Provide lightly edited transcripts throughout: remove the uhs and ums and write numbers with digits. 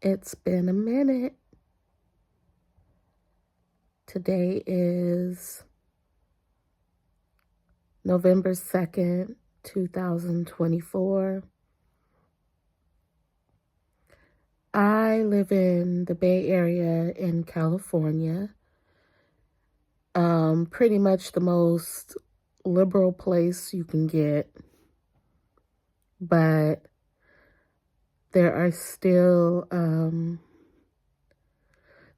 It's been a minute. Today is November 2nd, 2024. I live in the Bay Area in California. Pretty much the most liberal place you can get, but there's still a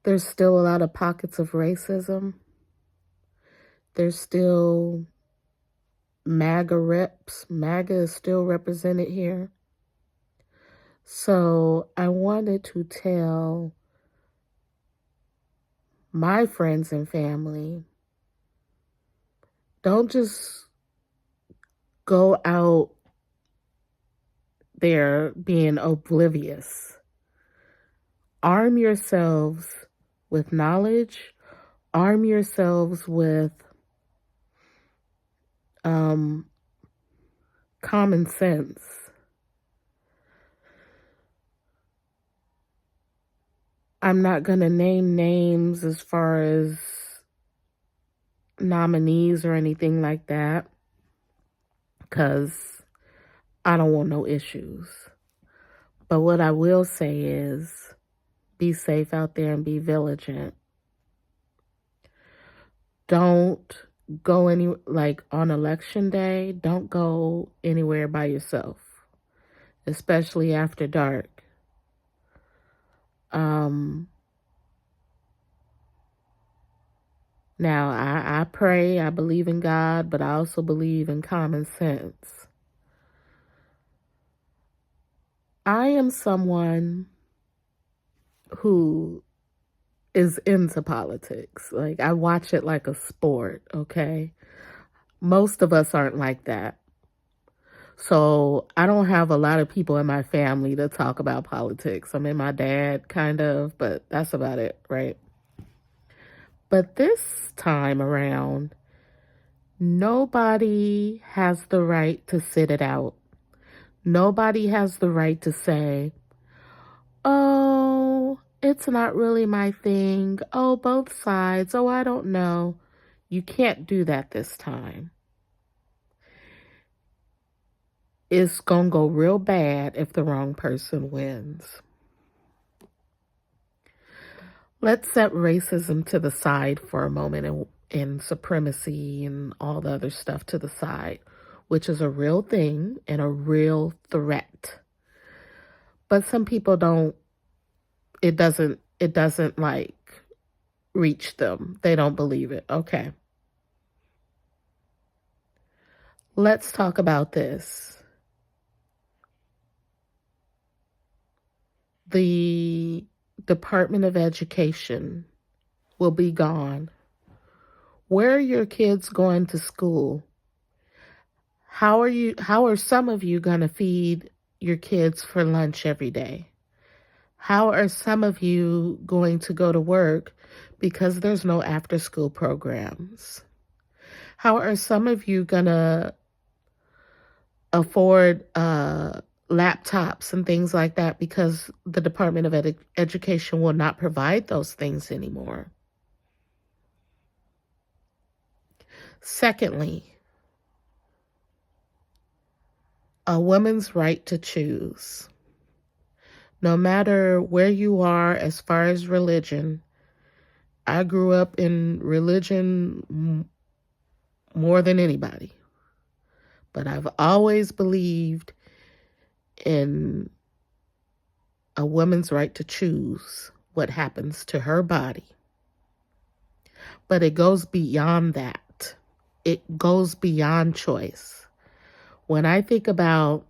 lot of pockets of racism. There's still MAGA reps. MAGA is still represented here. So I wanted to tell my friends and family, don't just go out there being oblivious. Arm yourselves with knowledge. Arm yourselves with common sense. I'm not going to name names as far as nominees or anything like that, because I don't want no issues. But what I will say is, be safe out there and be vigilant. Don't go on election day, don't go anywhere by yourself, especially after dark. Now, I pray, I believe in God, but I also believe in common sense. I am someone who is into politics. Like, I watch it like a sport, okay? Most of us aren't like that. So I don't have a lot of people in my family to talk about politics. I mean, my dad kind of, but that's about it, right? But this time around, nobody has the right to sit it out. Nobody has the right to say, oh, it's not really my thing. Oh, both sides. Oh, I don't know. You can't do that this time. It's going to go real bad if the wrong person wins. Let's set racism to the side for a moment and supremacy and all the other stuff to the side, which is a real thing and a real threat. But some people it doesn't reach them. They don't believe it. Okay. Let's talk about this. The Department of Education will be gone. Where are your kids going to school? How are some of you going to feed your kids for lunch every day? How are some of you going to go to work because there's no after school programs? How are some of you going to afford laptops and things like that because the Department of Education will not provide those things anymore? Secondly, a woman's right to choose. No matter where you are as far as religion, I grew up in religion more than anybody. But I've always believed in a woman's right to choose what happens to her body. But it goes beyond that. It goes beyond choice. When I think about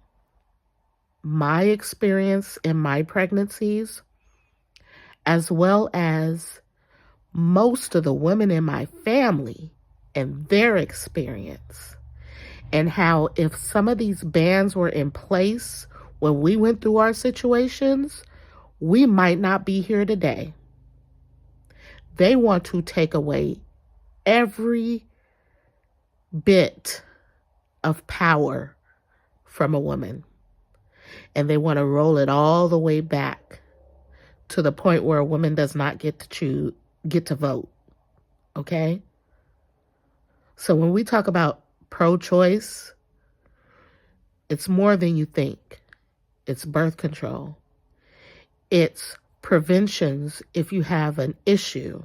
my experience in my pregnancies, as well as most of the women in my family and their experience, and how if some of these bans were in place when we went through our situations, we might not be here today. They want to take away every bit of power from a woman. And they want to roll it all the way back to the point where a woman does not get to vote. Okay? So when we talk about pro-choice, it's more than you think. It's birth control. It's preventions if you have an issue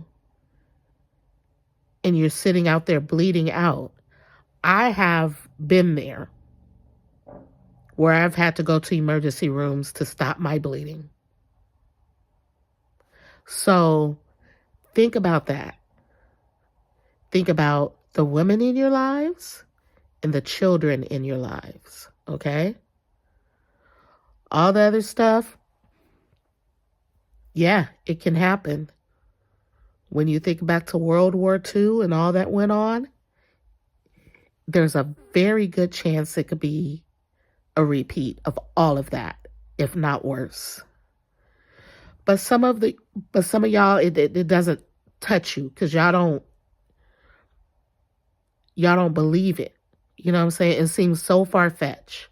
and you're sitting out there bleeding out. I have been there where I've had to go to emergency rooms to stop my bleeding. So think about that. Think about the women in your lives and the children in your lives, okay? All the other stuff, yeah, it can happen. When you think back to World War II and all that went on, there's a very good chance it could be a repeat of all of that, if not worse. But some of y'all, it doesn't touch you because y'all don't believe it. You know what I'm saying? It seems so far-fetched.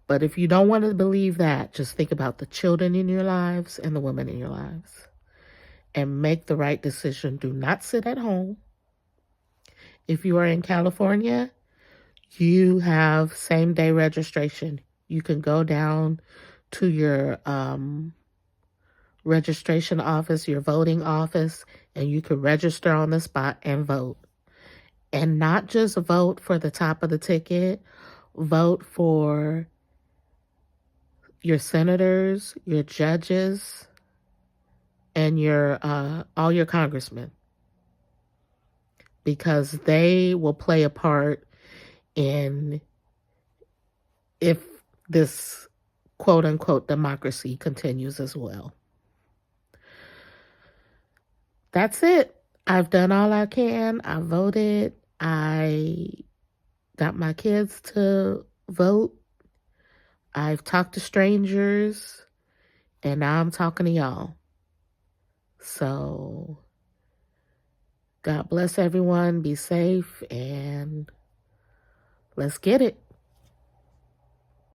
But if you don't want to believe that, just think about the children in your lives and the women in your lives. And make the right decision. Do not sit at home. If you are in California, you have same-day registration. You can go down to your registration office, your voting office, and you can register on the spot and vote. And not just vote for the top of the ticket, vote for your senators, your judges, and your all your congressmen, because they will play a part in if this quote unquote democracy continues as well. That's it. I've done all I can. I voted. I got my kids to vote. I've talked to strangers, and now I'm talking to y'all. So God bless everyone. Be safe, and let's get it.